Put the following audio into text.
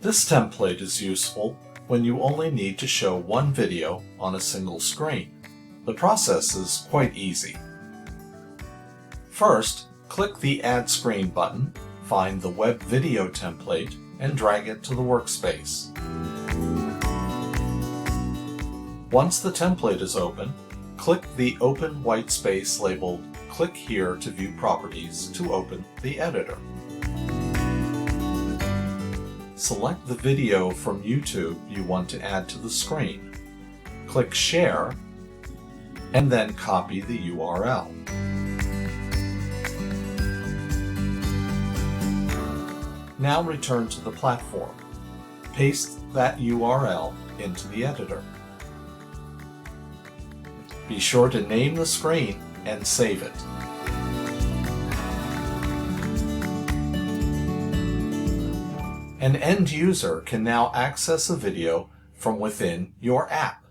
This template is useful when you only need to show one video on a single screen. The process is quite easy. First, click the Add Screen button, find the Web Video template, and drag it to the workspace. Once the template is open, click the open white space labeled Click here to view properties to open the editor. Select the video from YouTube you want to add to the screen. Click Share, and then copy the URL. Now return to the platform. Paste that URL into the editor. Be sure to name the screen and save it. An end user can now access a video from within your app.